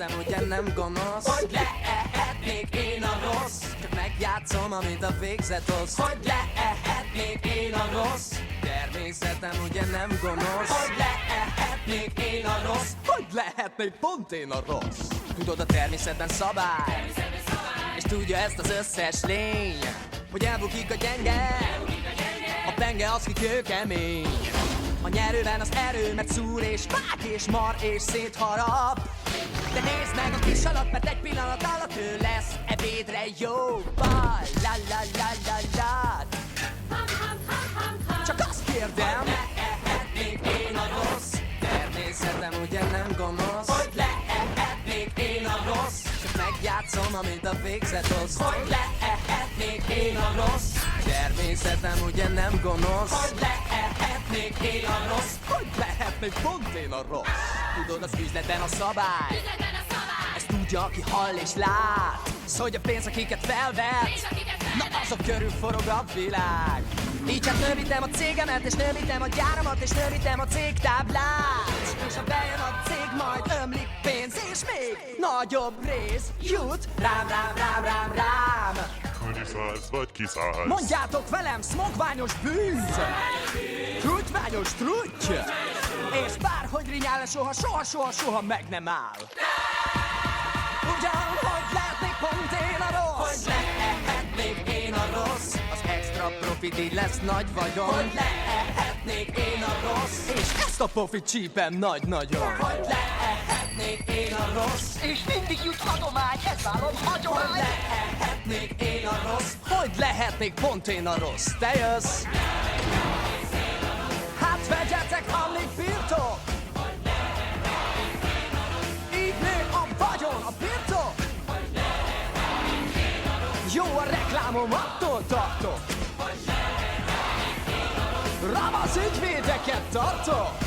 Természetem ugye nem gonosz. Hogy lehetnék én a rossz? Csak megjátszom, amit a végzet hoz. Hogy lehetnék én a rossz? Természetem ugye nem gonosz. Hogy lehetnék én a rossz? Hogy lehetnék pont én a rossz? Tudod, a természetben szabály, és tudja ezt az összes lény, hogy elbukik a gyenge, a penge az, ki kőkemény. A nyerőben az erő, mert szúr és vág és mar és szétharap. De nézd meg a kis alatt, mert egy pillanat alatt ő lesz ebédre jó baj. La la la la la. Csak azt kérdem, Lehetnék én a rossz? természetem ugye nem gonosz. Hogy lehetnék én a rossz? Csak megjátszom, amit a végzet hoz. Hogy lehetnék én a rossz? Természetem ugye nem gonosz. Hogy lehetnék én a rossz? Hogy lehetnék pont én a rossz? Tudod, az üzletben a szabály, ezt tudja, aki hall és lát. Szóval, hogy a pénz, akiket felvet, na azok körül forog a világ. Így hát növítem a cégemet, és növítem a gyáramat, és növítem a cégtáblát. És ha bejön a cég, majd ömlik pénz, és még nagyobb rész jut rám, rám, rám, rám, rám. Kuniszálsz vagy kiszállsz? Mondjátok velem, smogványos bűz, truttványos trutty, és bárhogy rinyál, soha, soha, soha, soha meg nem áll. Ugyan, hogy lehetnék pont én a rossz? Hogy lehetnék én a rossz? Az extra profit így lesz nagy vagyon. Hogy lehetnék én a rossz? És ezt a profit csípem nagy-nagyon. Hogy lehetnék én a rossz? És mindig jut adomány, ez válom Hogy hagyomány. lehetnék én a rossz? Hogy lehetnék pont én a rossz? Te jössz? Hát vegyetek, amíg bírtok. Így nő a vagyon, a birtok. Jó a reklámom, attól tartok. Ravasz ügyvédeket tartok.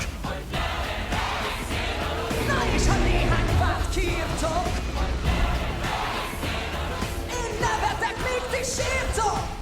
Na és ha néhány vád kiírtok, én nevetek, még ti sírtok.